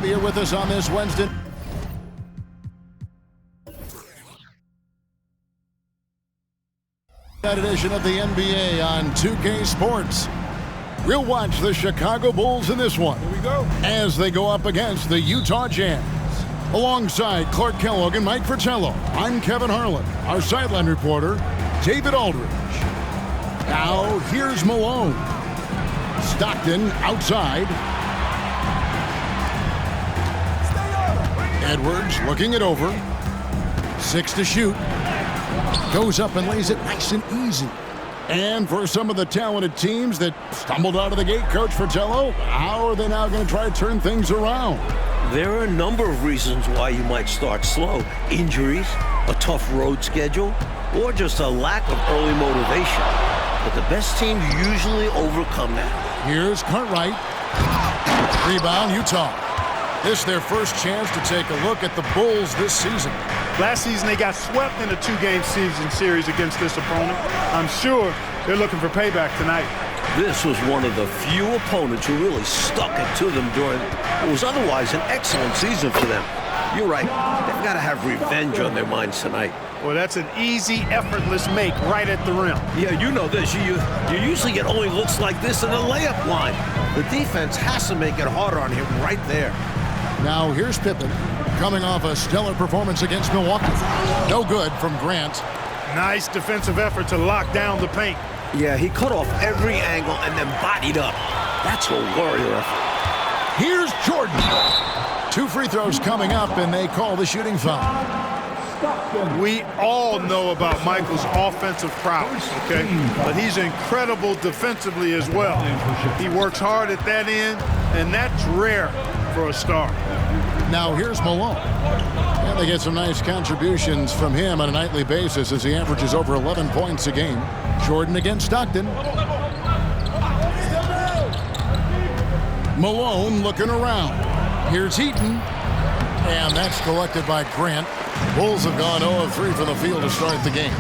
have you here with us on this Wednesday. That edition of the NBA on 2K Sports. We'll watch the Chicago Bulls in this one. Here we go. As they go up against the Utah Jazz. Alongside Clark Kellogg and Mike Fratello, I'm Kevin Harlan. Our sideline reporter, David Aldridge. Now, here's Malone. Stockton outside. Edwards looking it over. 6 to shoot. Goes up and lays it nice and easy. And for some of the talented teams that stumbled out of the gate, Coach Fratello, how are they now going to try to turn things around? There are a number of reasons why you might start slow. Injuries, a tough road schedule, or just a lack of early motivation. But the best teams usually overcome that. Here's Cartwright. Rebound, Utah. This is their first chance to take a look at the Bulls this season. Last season, they got swept in a 2-game season series against this opponent. I'm sure they're looking for payback tonight. This was one of the few opponents who really stuck it to them during what was otherwise an excellent season for them. You're right. They've got to have revenge on their minds tonight. Well, that's an easy, effortless make right at the rim. Yeah, you know this. You usually get only looks like this in the layup line. The defense has to make it harder on him right there. Now here's Pippen, coming off a stellar performance against Milwaukee. No good from Grant. Nice defensive effort to lock down the paint. Yeah, he cut off every angle and then bodied up. That's a warrior effort. Here's Jordan. 2 free throws coming up, and they call the shooting foul. We all know about Michael's offensive prowess, okay? But he's incredible defensively as well. He works hard at that end, and that's rare for a star. Now here's Malone. And they get some nice contributions from him on a nightly basis as he averages over 11 points a game. Jordan against Stockton. Malone looking around. Here's Heaton. And that's collected by Grant. Bulls have gone 0 of 3 from the field to start the game.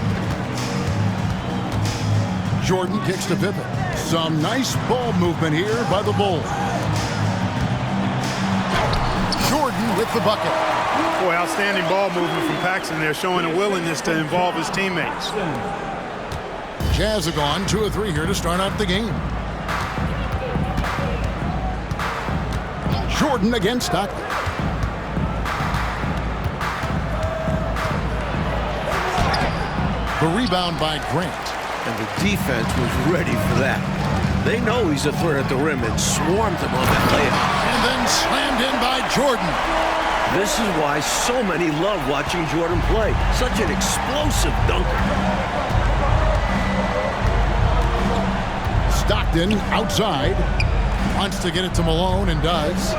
Jordan kicks to Pippen. Some nice ball movement here by the Bulls. Jordan with the bucket. Boy, outstanding ball movement from Paxson there, showing a willingness to involve his teammates. Jazz have gone 2 of 3 here to start out the game. Jordan against Stockton. The rebound by Grant. And the defense was ready for that. They know he's a threat at the rim and swarmed him on that layup. And then slammed in by Jordan. This is why so many love watching Jordan play. Such an explosive dunker. Stockton outside. Wants to get it to Malone and does.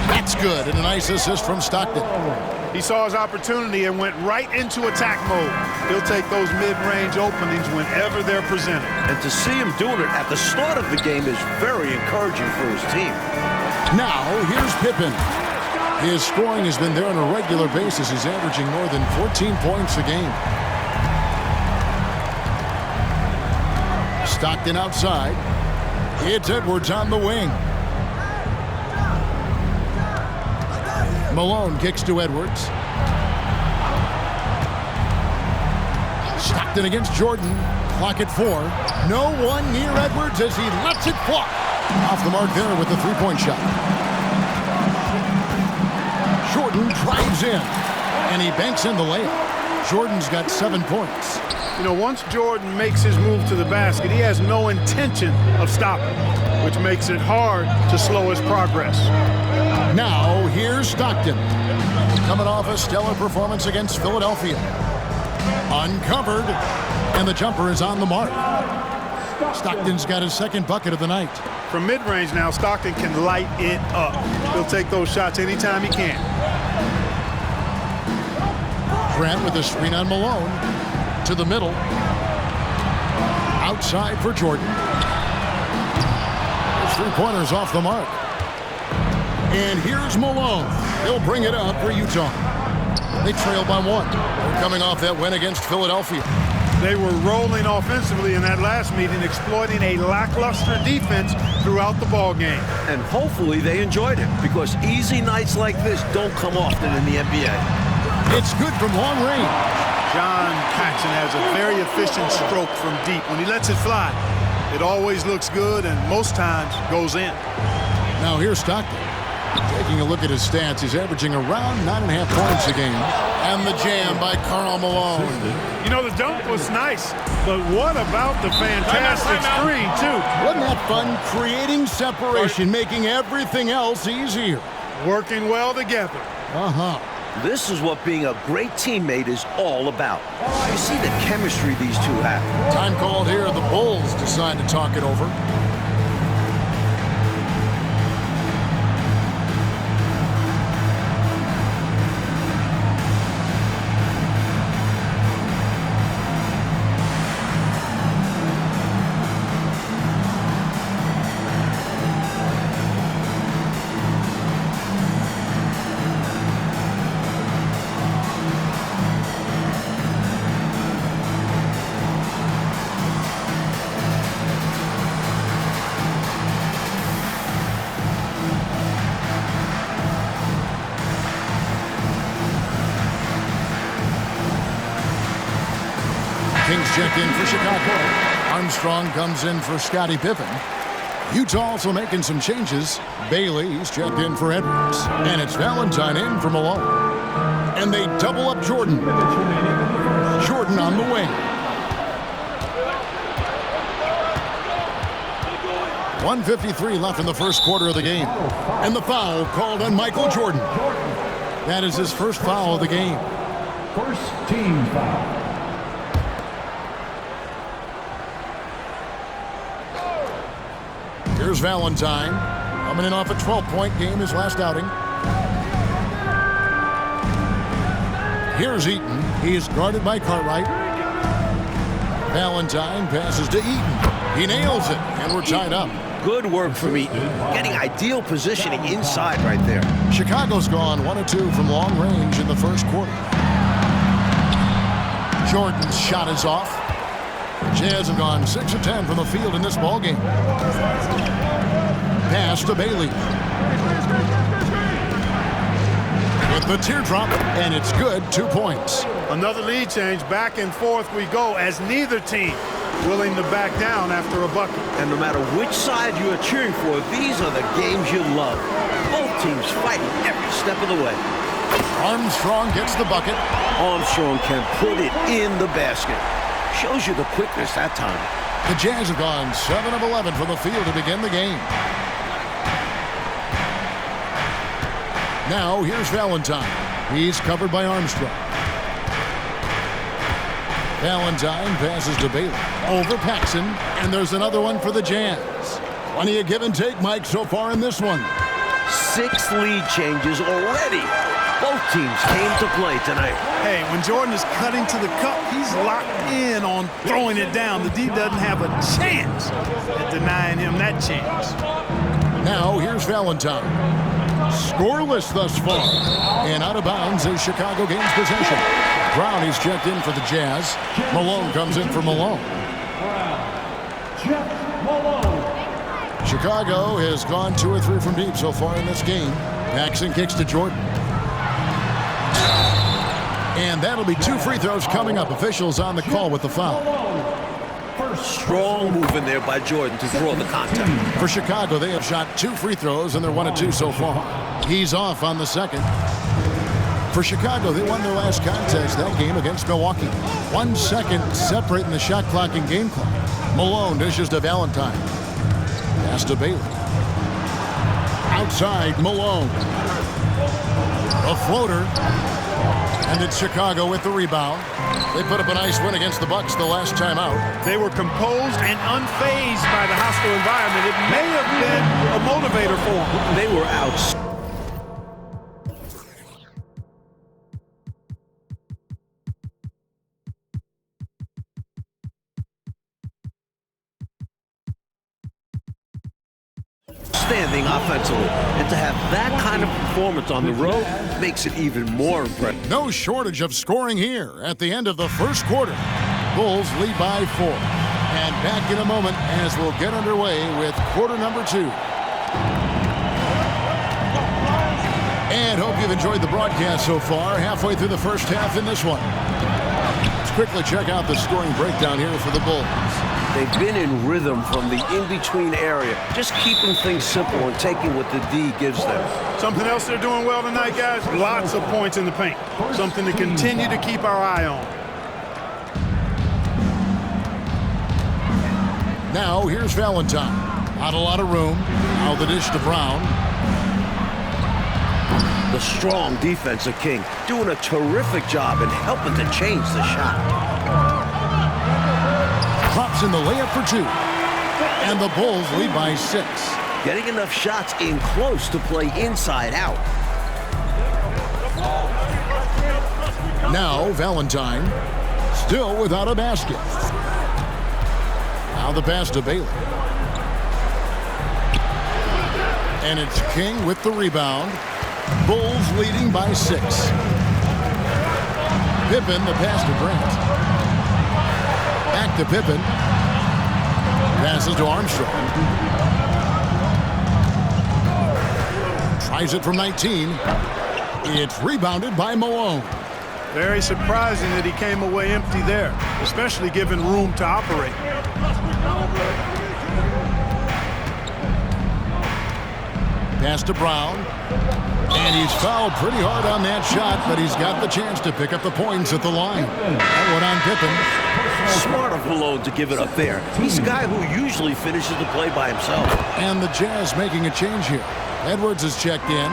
That's good, and a nice assist from Stockton. He saw his opportunity and went right into attack mode. He'll take those mid-range openings whenever they're presented. And to see him doing it at the start of the game is very encouraging for his team. Now, here's Pippen. His scoring has been there on a regular basis. He's averaging more than 14 points a game. Stockton outside. It's Edwards on the wing. Malone kicks to Edwards. Stockton against Jordan. Clock at 4. No one near Edwards as he lets it fly. Off the mark there with the 3-point shot. Jordan drives in, and he banks in the layup. Jordan's got 7 points. You know, once Jordan makes his move to the basket, he has no intention of stopping, which makes it hard to slow his progress. Now, here's Stockton. Coming off a stellar performance against Philadelphia. Uncovered, and the jumper is on the mark. Stockton's got his 2nd bucket of the night. From mid-range now, Stockton can light it up. He'll take those shots anytime he can. Grant with a screen on Malone. To the middle. Outside for Jordan. His 3-pointers off the mark. And here's Malone. He'll bring it up for Utah. They trail by 1. They're coming off that win against Philadelphia. They were rolling offensively in that last meeting, exploiting a lackluster defense throughout the ball game. And hopefully they enjoyed it, because easy nights like this don't come often in the NBA. It's good from long range. John Paxson has a very efficient stroke from deep. When he lets it fly, it always looks good and most times goes in. Now here's Stockton. Taking a look at his stats, he's averaging around 9.5 points a game. And the jam by Karl Malone. You know, the dunk was nice, but what about the fantastic screen, too? Wasn't that fun? Creating separation, making everything else easier. Working well together. This is what being a great teammate is all about. You see the chemistry these two have. Time called here. The Bulls decide to talk it over. Kings checked in for Chicago. Armstrong comes in for Scottie Pippen. Utah also making some changes. Bailey's checked in for Edwards. And it's Valentine in for Malone. And they double up Jordan. Jordan on the wing. 1:53 left in the first quarter of the game. And the foul called on Michael Jordan. That is his first foul of the game. First team foul. Here's Valentine, coming in off a 12-point game his last outing. Here's Eaton. He is guarded by Cartwright. Valentine passes to Eaton. He nails it, and we're tied up. Good work from Eaton, getting ideal positioning inside right there. Chicago's gone 1 of 2 from long range in the first quarter. Jordan's shot is off. Jazz have gone 6 of 10 from the field in this ballgame. Pass to Bailey. With the teardrop, and it's good, 2 points. Another lead change, back and forth we go as neither team willing to back down after a bucket. And no matter which side you are cheering for, these are the games you love. Both teams fighting every step of the way. Armstrong gets the bucket. Armstrong can put it in the basket. Shows you the quickness that time. The Jazz have gone 7 of 11 from the field to begin the game. Now here's Valentine. He's covered by Armstrong. Valentine passes to Bailey. Over Paxson, and there's another one for the Jazz. Plenty of give and take, Mike, so far in this one. 6 lead changes already. Both teams came to play tonight. Hey, when Jordan is cutting to the cup, he's locked in on throwing it down. The D doesn't have a chance at denying him that chance. Now here's Valentine. Scoreless thus far. And out of bounds as Chicago gains possession. Brownie's checked in for the Jazz. Malone comes in for Malone. Chicago has gone 2 or 3 from deep so far in this game. Paxson kicks to Jordan. And that'll be 2 free throws coming up. Officials on the call with the foul. Strong move in there by Jordan to draw the contact. For Chicago, they have shot 2 free throws, and they're 1 of 2 so far. He's off on the second. For Chicago, they won their last contest that game against Milwaukee. 1 second separating the shot clock and game clock. Malone dishes to Valentine. Pass to Bailey. Outside, Malone. A floater. And it's Chicago with the rebound. They put up a nice win against the Bucks the last time out. They were composed and unfazed by the hostile environment. It may have been a motivator for them. They were out. Standing offensively, and to have that kind of performance on the road makes it even more impressive. No shortage of scoring here at the end of the first quarter. Bulls lead by 4. And back in a moment as we'll get underway with quarter number 2. And hope you've enjoyed the broadcast so far. Halfway through the first half in this one. Let's quickly check out the scoring breakdown here for the Bulls. They've been in rhythm from the in-between area, just keeping things simple and taking what the D gives them. Something else they're doing well tonight, guys, lots of points in the paint. Something to continue to keep our eye on. Now, here's Valentine. Not a lot of room. Now the dish to Brown. The strong defensive King doing a terrific job in helping to change the shot. Drops in the layup for 2. And the Bulls lead by 6. Getting enough shots in close to play inside out. Now Valentine, still without a basket. Now the pass to Bailey. And it's King with the rebound. Bulls leading by 6. Pippen, the pass to Grant. Back to Pippen. Passes to Armstrong. Tries it from 19. It's rebounded by Malone. Very surprising that he came away empty there, especially given room to operate. Pass to Brown. And he's fouled pretty hard on that shot, but he's got the chance to pick up the points at the line. That one on Pippen. Smart of Malone to give it up there. He's a guy who usually finishes the play by himself. And the Jazz making a change here. Edwards is checked in.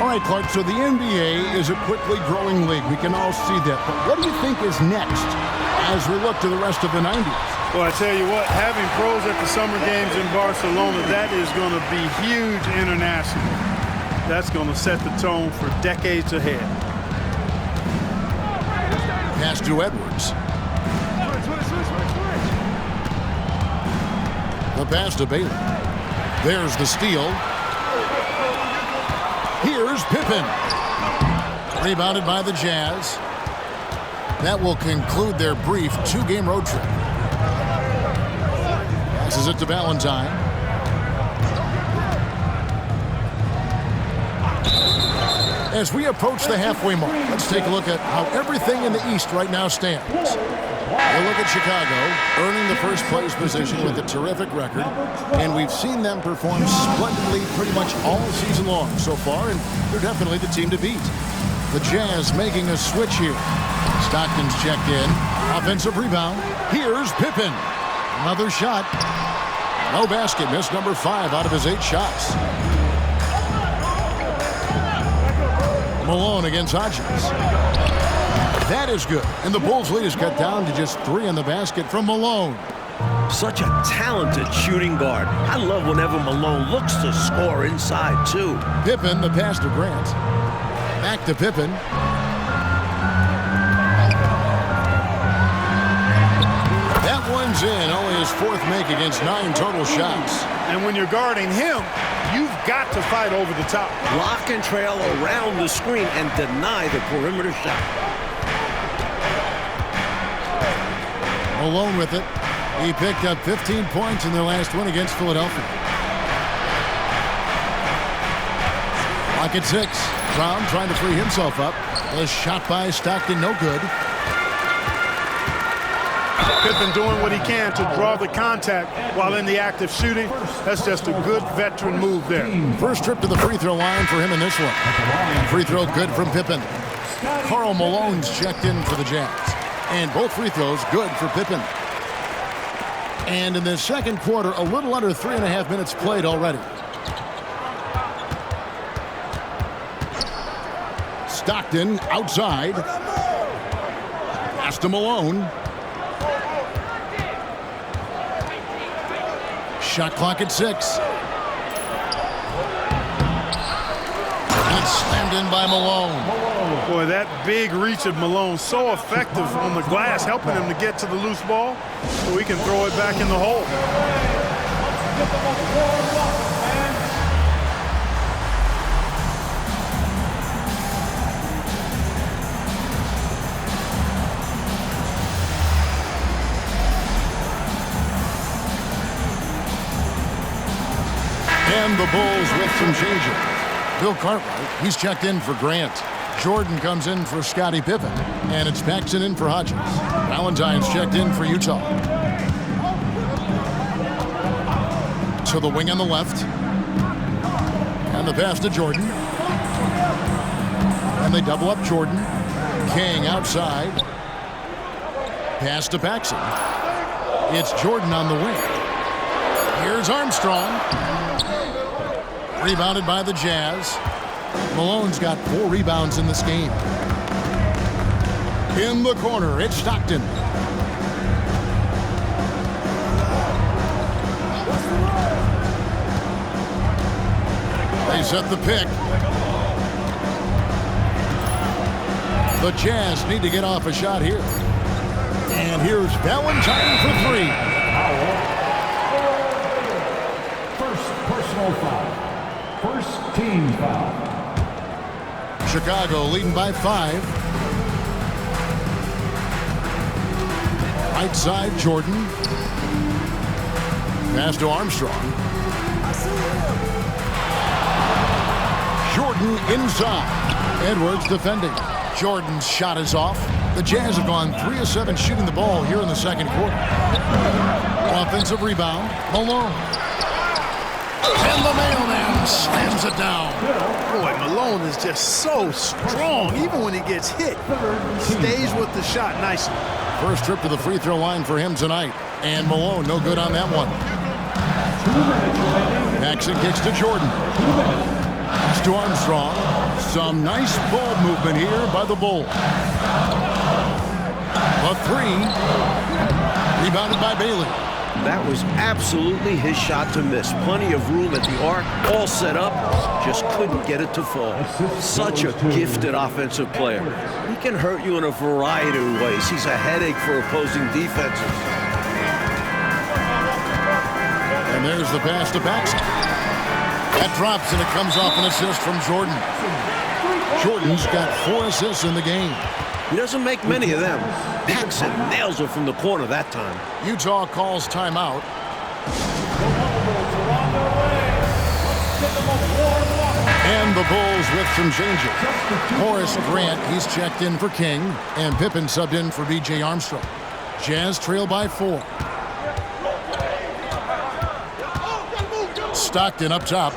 All right, Clark, so the NBA is a quickly growing league. We can all see that. But what do you think is next as we look to the rest of the 90s? Well, I tell you what, having pros at the Summer Games in Barcelona, that is going to be huge internationally. That's going to set the tone for decades ahead. Pass to Edwards. The pass to Bailey. There's the steal. Here's Pippen. Rebounded by the Jazz. That will conclude their brief 2-game road trip. Passes it to Valentine. As we approach the halfway mark, let's take a look at how everything in the East right now stands. We'll look at Chicago, earning the first place position with a terrific record, and we've seen them perform splendidly pretty much all season long so far, and they're definitely the team to beat. The Jazz making a switch here. Stockton's checked in. Offensive rebound. Here's Pippen. Another shot. No basket. Missed number 5 out of his 8 shots. Malone against Hodgins. That is good. And the Bulls' lead is cut down to just 3 in the basket from Malone. Such a talented shooting guard. I love whenever Malone looks to score inside, too. Pippen, the pass to Grant. Back to Pippen. That one's in. Only his 4th make against 9 total shots. And when you're guarding him, you've got to fight over the top. Lock and trail around the screen and deny the perimeter shot. Malone with it. He picked up 15 points in their last win against Philadelphia. Clock at 6. Brown trying to free himself up. The shot by Stockton, no good. Pippen doing what he can to draw the contact while in the act of shooting. That's just a good veteran move there. First trip to the free throw line for him in this one. Free throw good from Pippen. Karl Malone's checked in for the Jazz. And both free throws good for Pippen. And in the second quarter, a little under 3.5 minutes played already. Stockton outside. Pass to Malone. Shot clock at 6. And slammed in by Malone. Boy, that big reach of Malone, so effective on the glass, helping him to get to the loose ball so he can throw it back in the hole. And the Bulls with some changes. Bill Cartwright, he's checked in for Grant. Jordan comes in for Scottie Pippen. And it's Paxson in for Hodges. Valentine's checked in for Utah. To the wing on the left. And the pass to Jordan. And they double up Jordan. King outside. Pass to Paxson. It's Jordan on the wing. Here's Armstrong. Rebounded by the Jazz. Malone's got 4 rebounds in this game. In the corner, it's Stockton. They set the pick. The Jazz need to get off a shot here. And here's Valentine for 3. First personal foul. First team foul. Chicago leading by 5. Right side, Jordan. Pass to Armstrong. Jordan inside. Edwards defending. Jordan's shot is off. The Jazz have gone 3 of 7 shooting the ball here in the second quarter. Offensive rebound, Malone. And the mailman slams it down. Boy, Malone is just so strong. Even when he gets hit, he stays with the shot nicely. First trip to the free throw line for him tonight. And Malone, no good on that one. Paxson kicks to Jordan. Pass to Armstrong. Some nice ball movement here by the Bulls. A 3. Rebounded by Bailey. That was absolutely his shot to miss. Plenty of room at the arc, all set up, just couldn't get it to fall. Such a gifted offensive player. He can hurt you in a variety of ways. He's a headache for opposing defenses. And there's the pass to Paxson. That drops and it comes off an assist from Jordan. Jordan's got 4 assists in the game. He doesn't make many of them. Paxson nails it from the corner that time. Utah calls timeout. And the Bulls with some changes. Horace Grant, he's checked in for King. And Pippen subbed in for B.J. Armstrong. Jazz trail by 4. Stockton up top.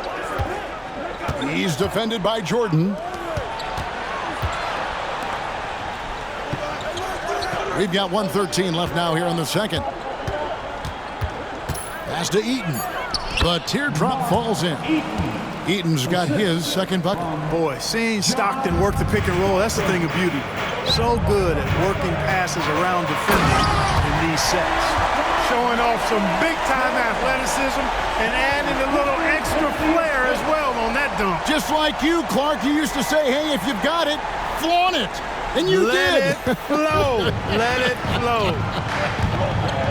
He's defended by Jordan. We've got 1:13 left now here in the second. Pass to Eaton. The teardrop falls in. Eaton's got his second bucket. Boy, seeing Stockton work the pick and roll, that's the thing of beauty. So good at working passes around defenders in these sets. Showing off some big-time athleticism and adding a little extra flair as well on that dunk. Just like you, Clark, you used to say, hey, if you've got it, flaunt it. And you Let did. it flow. Let it flow.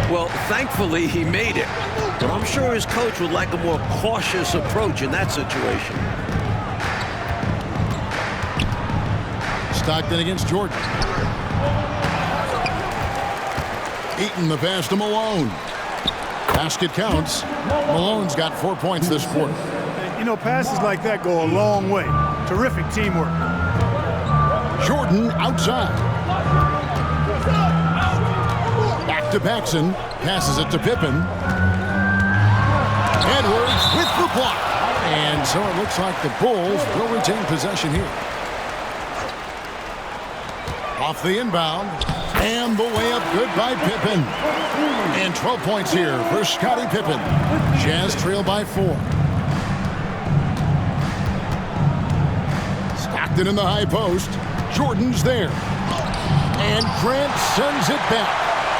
Well, thankfully, he made it. But I'm sure his coach would like a more cautious approach in that situation. Stockton against Jordan. Eaton the pass to Malone. Basket counts. Malone's got 4 points this quarter. You know, passes like that go a long way. Terrific teamwork. Jordan outside. Back to Paxson. Passes it to Pippen. Edwards with the block. And so it looks like the Bulls will retain possession here. Off the inbound. And the layup good by Pippen. And 12 points here for Scottie Pippen. Jazz trail by 4. Stockton in the high post. Jordan's there. And Grant sends it back.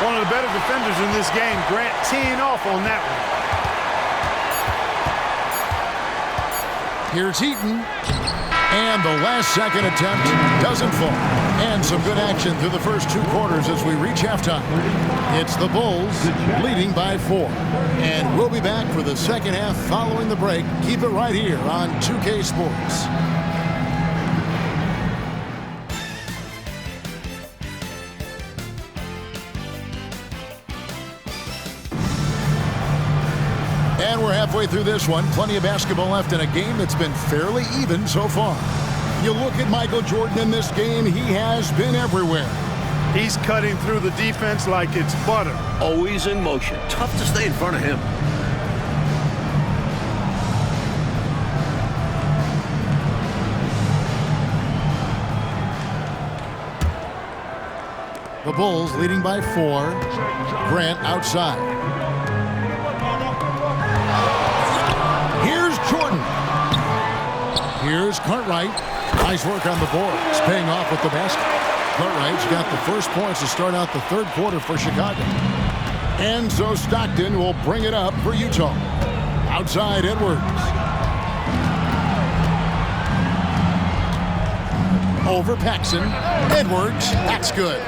One of the better defenders in this game. Grant teeing off on that one. Here's Eaton. And the last second attempt doesn't fall. And some good action through the first 2 quarters as we reach halftime. It's the Bulls leading by 4. And we'll be back for the second half following the break. Keep it right here on 2K Sports. And we're halfway through this one. Plenty of basketball left in a game that's been fairly even so far. You look at Michael Jordan in this game, he has been everywhere. He's cutting through the defense like it's butter. Always in motion. Tough to stay in front of him. The Bulls leading by 4. Grant outside. Here's Jordan. Here's Cartwright. Nice work on the boards, paying off with the basket. Cartwright's got the first points to start out the third quarter for Chicago. And so Stockton will bring it up for Utah. Outside Edwards. Over Paxson. Edwards, that's good.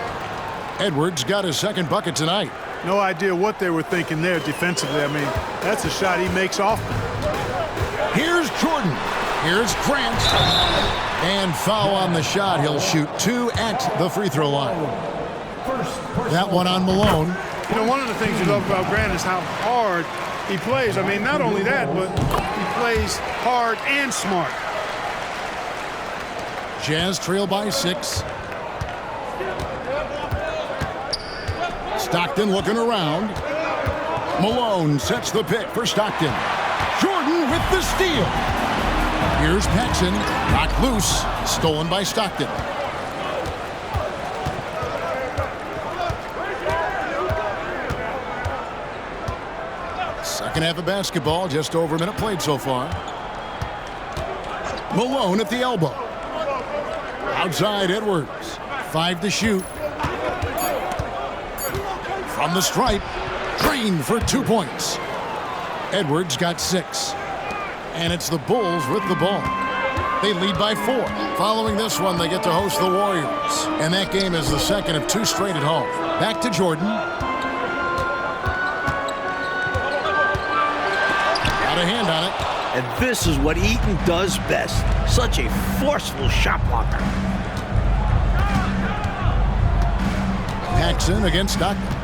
Edwards got his second bucket tonight. No idea what they were thinking there defensively. I mean, that's a shot he makes often. Here's Jordan. Here's Grant. And foul on the shot. He'll shoot 2 at the free throw line. That one on Malone. You know, one of the things you love about Grant is how hard he plays. I mean, not only that, but he plays hard and smart. Jazz trail by 6. Stockton looking around. Malone sets the pick for Stockton. Jordan with the steal. Here's Paxson. Knocked loose. Stolen by Stockton. Second half of basketball. Just over a minute played so far. Malone at the elbow. Outside Edwards. 5 to shoot. From the stripe, Green for 2 points. Edwards got 6. And it's the Bulls with the ball. They lead by 4. Following this one, they get to host the Warriors. And that game is the second of 2 straight at home. Back to Jordan. Got a hand on it. And this is what Eaton does best. Such a forceful shot blocker. Paxson against Stockton.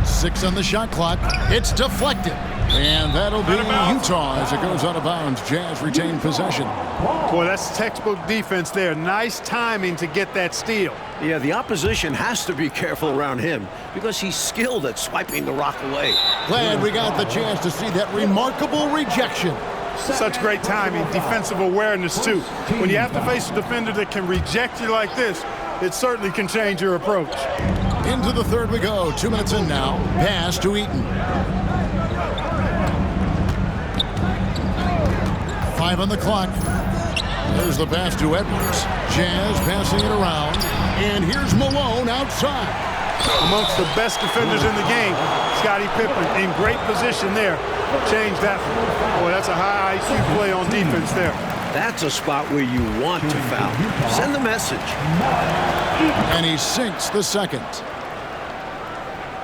6 on the shot clock. It's deflected. And that'll be Utah as it goes out of bounds. Jazz retain possession. Boy, that's textbook defense there. Nice timing to get that steal. Yeah, the opposition has to be careful around him because he's skilled at swiping the rock away. Glad we got the chance to see that remarkable rejection. Such great timing, defensive awareness too. When you have to face a defender that can reject you like this, it certainly can change your approach. Into the third we go. 2 minutes in now. Pass to Eaton. 5 on the clock. There's the pass to Edwards. Jazz passing it around. And here's Malone outside. Amongst the best defenders in the game, Scottie Pippen in great position there. Change that. Boy, that's a high IQ play on defense there. That's a spot where you want to foul. Send the message. And he sinks the second.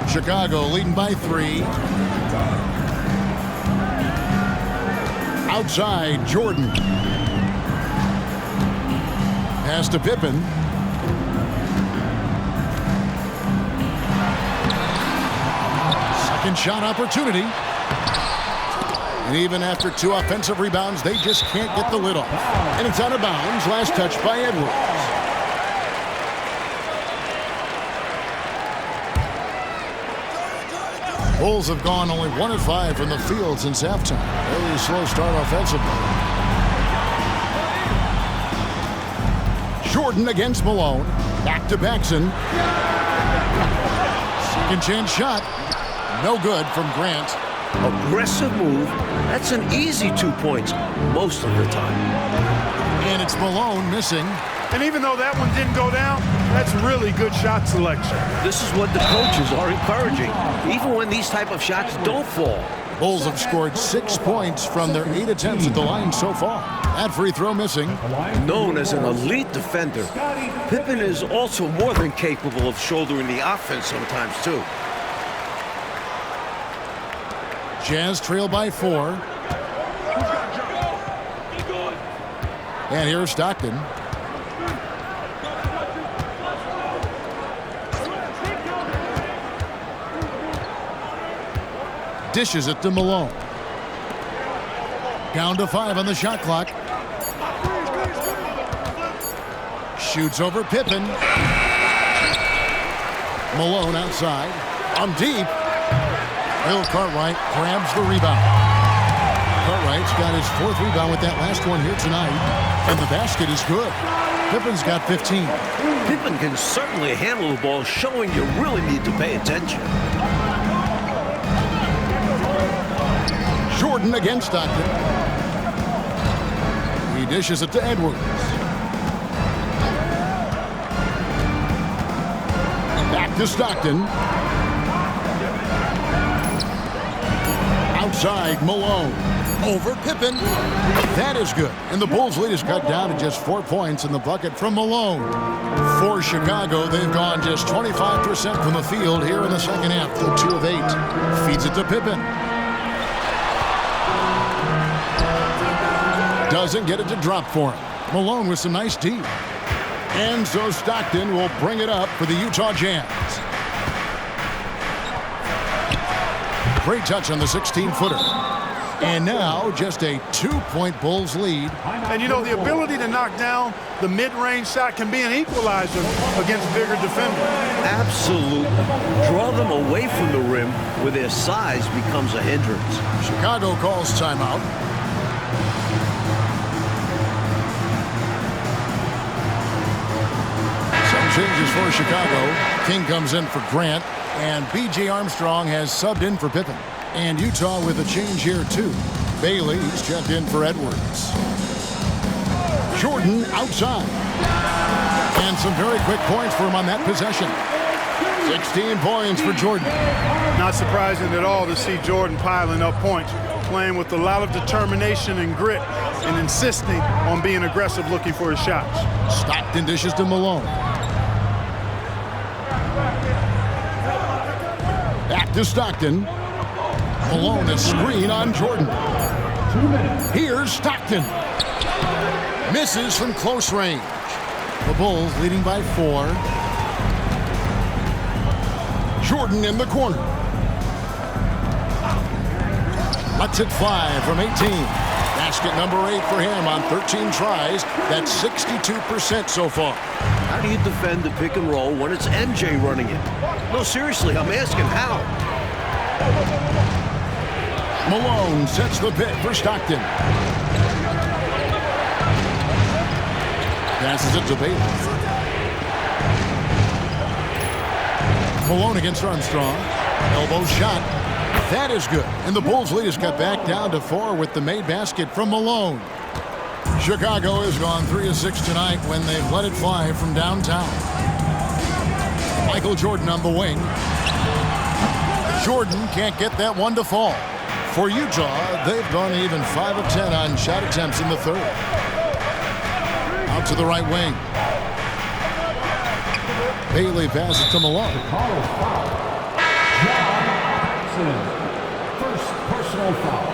Chicago leading by 3. Outside, Jordan. Pass to Pippen. Second shot opportunity. And even after 2 offensive rebounds, they just can't get the lid off. And it's out of bounds. Last touch by Edwards. Bulls have gone only 1 of 5 from the field since halftime. Very slow start offensively. Jordan against Malone. Back to Paxson. Second chance shot. No good from Grant. Aggressive move. That's an easy 2 points most of the time. And it's Malone missing. And even though that one didn't go down, that's really good shot selection. This is what the coaches are encouraging, even when these type of shots don't fall. Bulls have scored 6 points from their 8 attempts at the line so far. That free throw missing. Known as an elite defender, Pippen is also more than capable of shouldering the offense sometimes, too. Jazz trail by 4. And here's Stockton. Dishes it to Malone. Down to 5 on the shot clock. Shoots over Pippen. Malone outside. On deep. Bill Cartwright grabs the rebound. Cartwright's got his 4th rebound with that last one here tonight. And the basket is good. Pippen's got 15. Pippen can certainly handle the ball, showing you really need to pay attention. Jordan against Stockton. He dishes it to Edwards. Back to Stockton. Outside, Malone. Over Pippen. That is good. And the Bulls' lead is cut down to just 4 points in the bucket from Malone. For Chicago, they've gone just 25% from the field here in the second half. The 2 of 8. Feeds it to Pippen. Doesn't get it to drop for him. Malone with some nice D. And so Stockton will bring it up for the Utah Jazz. Great touch on the 16-footer. And now just a 2-point Bulls lead. And you know, the ability to knock down the mid-range shot can be an equalizer against bigger defenders. Absolutely. Draw them away from the rim where their size becomes a hindrance. Chicago calls timeout. Some changes for Chicago. King comes in for Grant, and B.J. Armstrong has subbed in for Pippen. And Utah with a change here, too. Bailey's checked in for Edwards. Jordan outside. And some very quick points for him on that possession. 16 points for Jordan. Not surprising at all to see Jordan piling up points, playing with a lot of determination and grit, and insisting on being aggressive looking for his shots. Stockton dishes to Malone. Back to Stockton. Malone, a screen on Jordan. Here's Stockton. Misses from close range. The Bulls leading by 4. Jordan in the corner. Lets it fly from 18. Basket number 8 for him on 13 tries. That's 62% so far. How do you defend the pick and roll when it's MJ running it? No, seriously, I'm asking how. Malone sets the pick for Stockton. Passes it to Bailey. Malone against Armstrong. Elbow shot. That is good. And the Bulls' lead is cut back down to 4 with the made basket from Malone. Chicago has gone 3 of 6 tonight when they've let it fly from downtown. Michael Jordan on the wing. Jordan can't get that one to fall. For Utah, they've gone even 5 of 10 on shot attempts in the third. Out to the right wing. Bailey passes to Malone. First personal foul.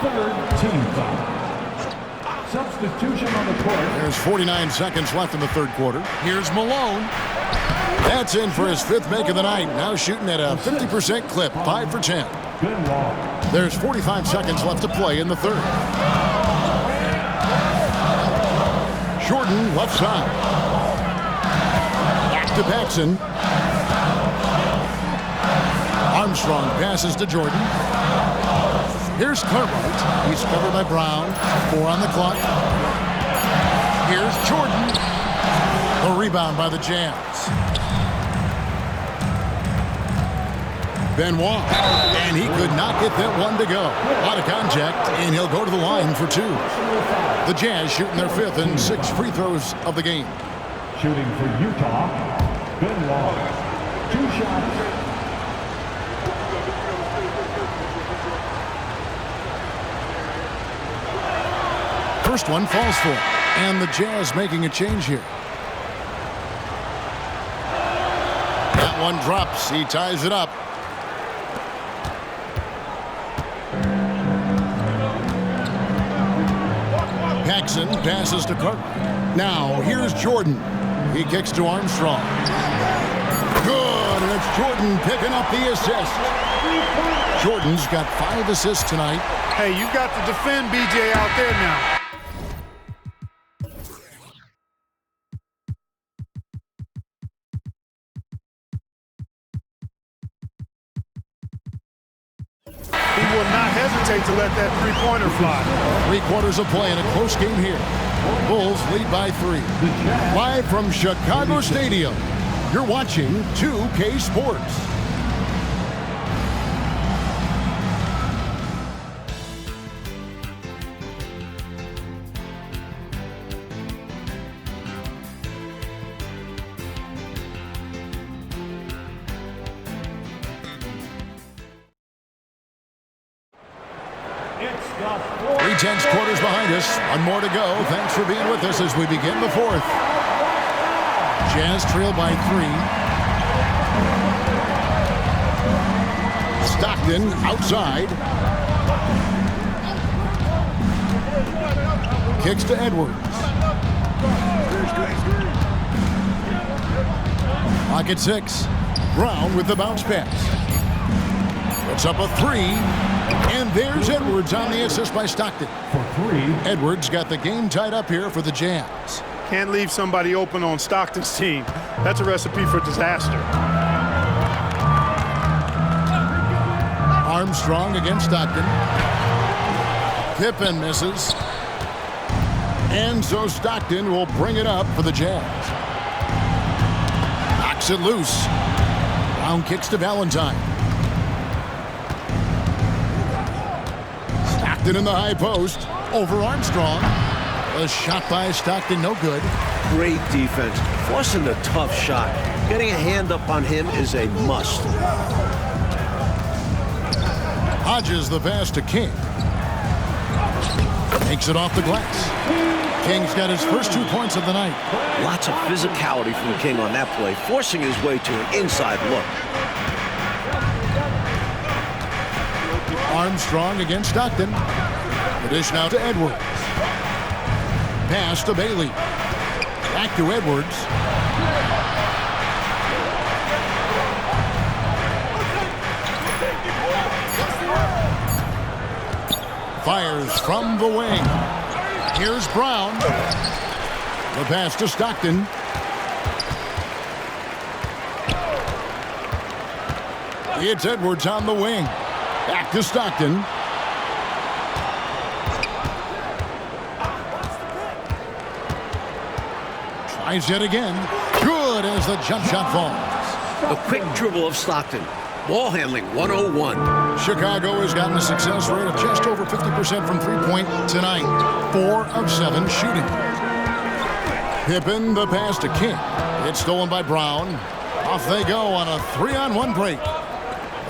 Third team foul. Substitution on the court. There's 49 seconds left in the third quarter. Here's Malone. That's in for his 5th make of the night. Now shooting at a 50% clip, 5 for 10. There's 45 seconds left to play in the third. Jordan left side. Back to Paxson. Armstrong passes to Jordan. Here's Cartwright. He's covered by Brown. 4 on the clock. Here's Jordan. A rebound by the Jazz. Benoit, and he could not get that one to go. A lot of contact, and he'll go to the line for 2. The Jazz shooting their 5th and 6th free throws of the game. Shooting for Utah, Benoit. 2 shots. First one falls for him, and the Jazz making a change here. That one drops. He ties it up. Paxson passes to Carter. Now, here's Jordan. He kicks to Armstrong. Good, and it's Jordan picking up the assist. Jordan's got 5 assists tonight. Hey, you got to defend BJ out there now. He will not hesitate to let that three-pointer fly. 3 quarters of play in a close game here. Bulls lead by 3. Live from Chicago Stadium, you're watching 2K Sports. It's the fourth. 3/10 quarters behind us. One more to go. Thanks for being with us as we begin the 4th. Jazz trail by 3. Stockton outside. Kicks to Edwards. Clock at 6. Brown with the bounce pass. Puts up a 3. And there's Edwards on the assist by Stockton. For 3. Edwards got the game tied up here for the Jazz. Can't leave somebody open on Stockton's team. That's a recipe for disaster. Armstrong against Stockton. Pippen misses. And so Stockton will bring it up for the Jazz. Knocks it loose. Brown kicks to Valentine. Stockton in the high post. Over Armstrong. A shot by Stockton, no good. Great defense. Forcing a tough shot. Getting a hand up on him is a must. Hodges the pass to King. Takes it off the glass. King's got his first 2 points of the night. Lots of physicality from King on that play, forcing his way to an inside look. Armstrong against Stockton. The dish now to Edwards. Pass to Bailey. Back to Edwards. Fires from the wing. Here's Brown. The pass to Stockton. It's Edwards on the wing. Back to Stockton. Tries yet again. Good as the jump shot falls. A quick dribble of Stockton. Ball handling 101. Chicago has gotten a success rate of just over 50% from three-point tonight. 4 of 7 shooting. Pippen the pass to King. It's stolen by Brown. Off they go on a 3-on-1 break.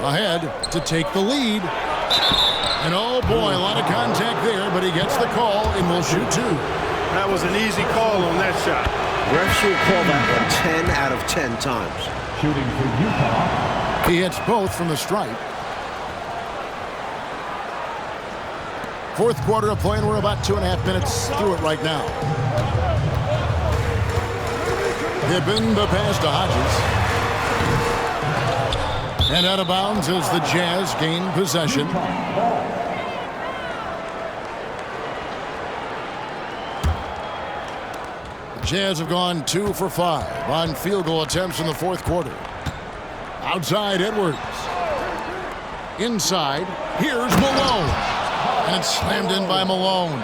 Ahead to take the lead. And oh boy, a lot of contact there, but he gets the call and will shoot 2. That was an easy call on that shot. Refs will call that one 10 out of 10 times. Shooting for Utah. He hits both from the stripe. 4th quarter of play, and we're about 2.5 minutes through it right now. Pippen the pass to Hodges. And out of bounds as the Jazz gain possession. The Jazz have gone 2 for 5 on field goal attempts in the 4th quarter. Outside Edwards. Inside, here's Malone. And it's slammed in by Malone.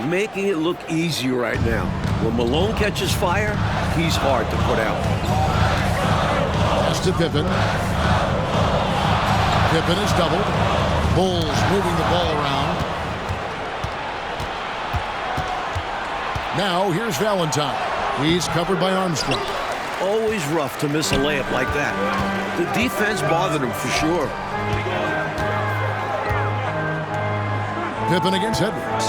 Making it look easy right now. When Malone catches fire, he's hard to put out. Pass to Pippen. Pippen is doubled. Bulls moving the ball around. Now here's Valentine. He's covered by Armstrong. Always rough to miss a layup like that. The defense bothered him for sure. Pippen against Edwards.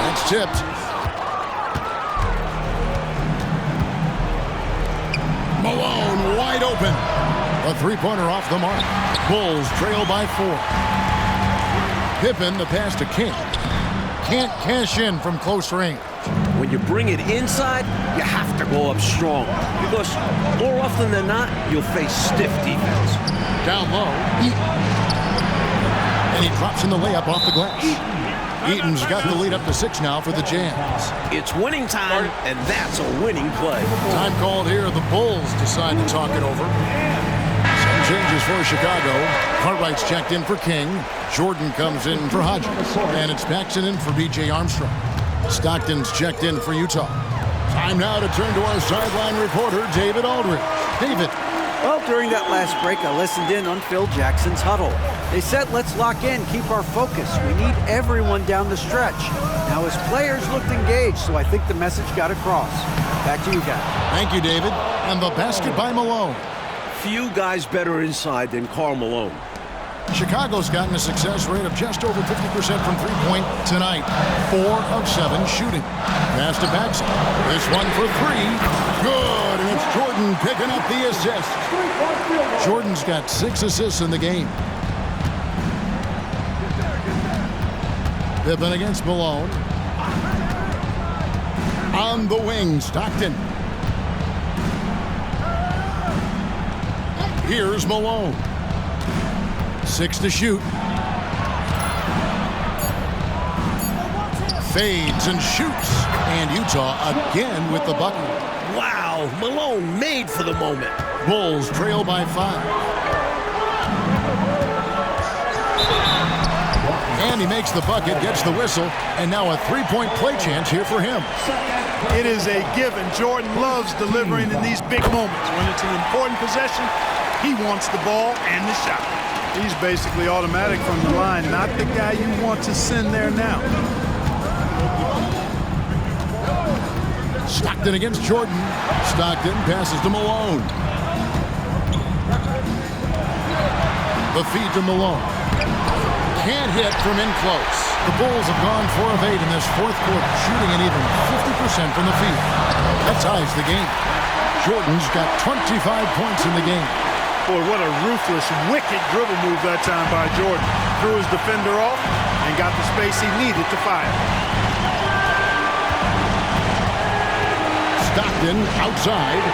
That's tipped. Malone wide open. A three-pointer off the mark. Bulls trail by 4. Pippen the pass to King. Can't cash in from close range. When you bring it inside, you have to go up strong. Because more often than not, you'll face stiff defense. Down low, and he drops in the layup off the glass. Eaton's got the lead up to 6 now for the Jazz. It's winning time, and that's a winning play. Time called here. The Bulls decide to talk it over. Some changes for Chicago. Cartwright's checked in for King. Jordan comes in for Hodges. And it's Paxson in for B.J. Armstrong. Stockton's checked in for Utah. Time now to turn to our sideline reporter, David Aldridge. David. Well, during that last break, I listened in on Phil Jackson's huddle. They said, let's lock in, keep our focus. We need everyone down the stretch. Now, his players looked engaged, so I think the message got across. Back to you guys. Thank you, David. And the basket by Malone. Few guys better inside than Karl Malone. Chicago's gotten a success rate of just over 50% from three-point tonight. 4 of 7 shooting. Pass to Paxson. This one for 3. Good, and it's Jordan picking up the assist. Jordan's got 6 assists in the game. Pippen against Malone. On the wing, Stockton. Here's Malone. 6 to shoot. Fades and shoots. And Utah again with the bucket. Wow, Malone made for the moment. Bulls trail by 5. And he makes the bucket, gets the whistle, and now a three-point play chance here for him. It is a given. Jordan loves delivering in these big moments. When it's an important possession, he wants the ball and the shot. He's basically automatic from the line, not the guy you want to send there now. Stockton against Jordan. Stockton passes to Malone. The feed to Malone. Can't hit from in close. The Bulls have gone 4 of 8 in this fourth quarter, shooting an even 50% from the field. That ties the game. Jordan's got 25 points in the game. Boy, what a ruthless, wicked dribble move that time by Jordan. Threw his defender off and got the space he needed to fire. Stockton outside.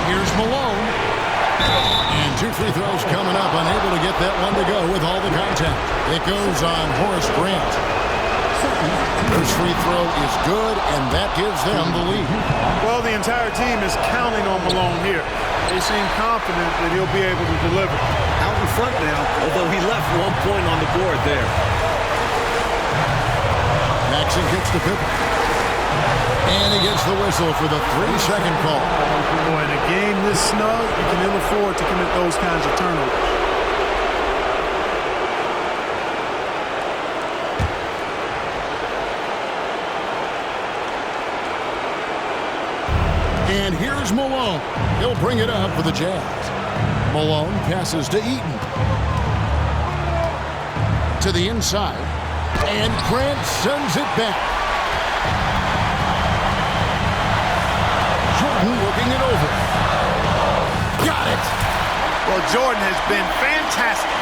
Here's Malone. And 2 free throws coming up. Unable to get that one to go with all the contact. It goes on Horace Grant. First free throw is good, and that gives them the lead. Well, the entire team is counting on Malone here. They seem confident that he'll be able to deliver. Out in front now, although he left 1 point on the board there. Paxson gets the pick. And he gets the whistle for the 3-second call. Boy, in a game this snug, you can ill afford to commit those kinds of turnovers. And here's Malone. He'll bring it up for the Jazz. Malone passes to Eaton. To the inside. And Grant sends it back. Jordan working it over. Got it. Well, Jordan has been fantastic.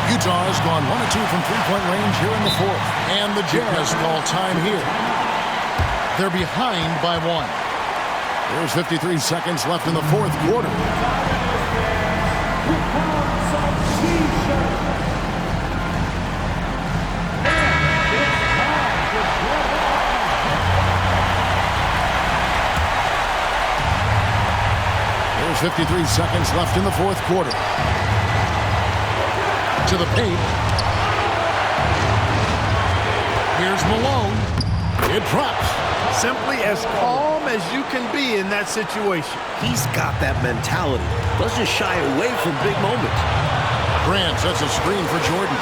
Utah has gone 1 of 2 from three-point range here in the fourth. And the Jazz call time here. They're behind by 1. There's 53 seconds left in the fourth quarter. There's 53 seconds left in the fourth quarter. To the paint. Here's Malone. It drops. Simply as calm as you can be in that situation. He's got that mentality. Doesn't shy away from big moments. Grant sets a screen for Jordan.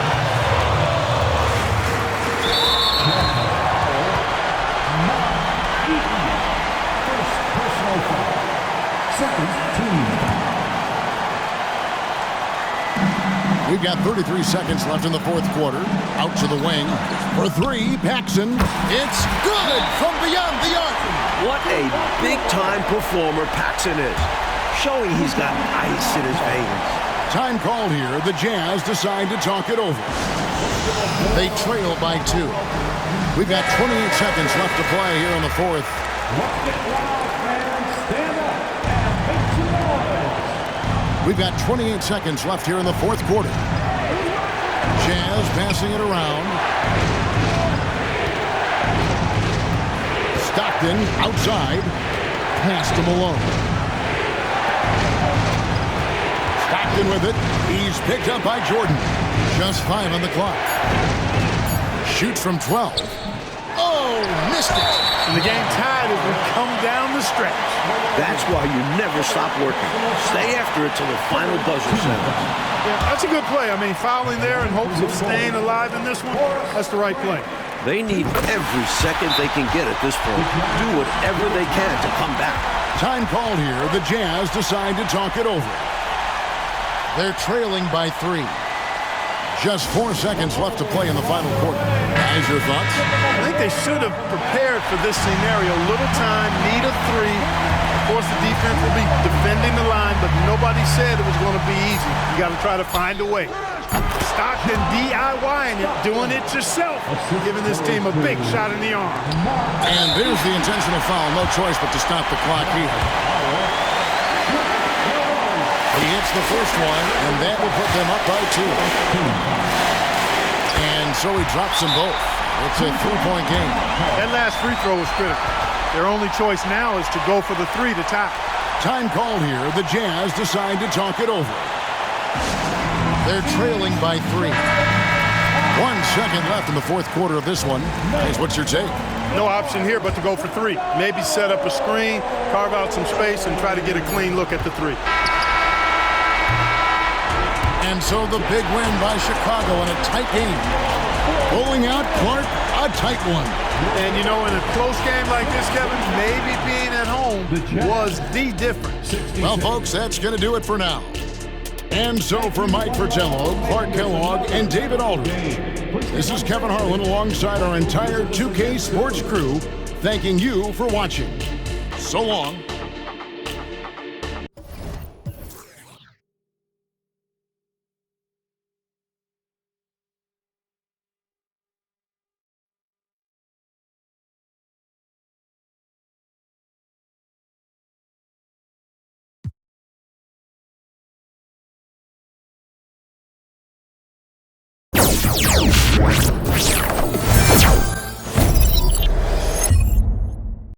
We've got 33 seconds left in the fourth quarter. Out to the wing. For 3, Paxson. It's good from beyond the arc. What a big-time performer Paxson is. Showing he's got ice in his veins. Time called here. The Jazz decide to talk it over. They trail by 2. We've got 28 seconds left to play here in the fourth. Let's get loud, fans. Stand up and make some noise. We've got 28 seconds left here in the fourth quarter. Jazz passing it around. Stockton outside. Pass to Malone. Stockton with it. He's picked up by Jordan. Just 5 on the clock. Shoots from 12. Oh, missed it. And the game tied as we come down the stretch. That's why you never stop working. Stay after it till the final buzzer sounds. Yeah, that's a good play. I mean, fouling there in hopes of staying alive in this one, that's the right play. They need every second they can get at this point. Do whatever they can to come back. Time called here. The Jazz decide to talk it over. They're trailing by 3. Just 4 seconds left to play in the final quarter. Guys, your thoughts? I think they should have prepared for this scenario. Little time, need a 3. Of course, the defense will be defending the line, but nobody said it was going to be easy. You got to try to find a way. Stockton DIYing it, doing it yourself, giving this team a big shot in the arm. And there's the intentional foul. No choice but to stop the clock here. He hits the first one, and that will put them up by 2. And so he drops them both. It's a 3-point game. That last free throw was critical. Their only choice now is to go for the 3 to tie. Time called here. The Jazz decide to talk it over. They're trailing by 3. 1 second left in the fourth quarter of this one. Guys, what's your take? No option here but to go for 3. Maybe set up a screen, carve out some space, and try to get a clean look at the 3. And so the big win by Chicago in a tight game. Pulling out Clark, a tight one. And you know, in a close game like this, Kevin, maybe being at home was the difference. Well, folks, that's going to do it for now. And so for Mike Fratello, Clark Kellogg, and David Aldridge, this is Kevin Harlan alongside our entire 2K Sports crew, thanking you for watching. So long. What?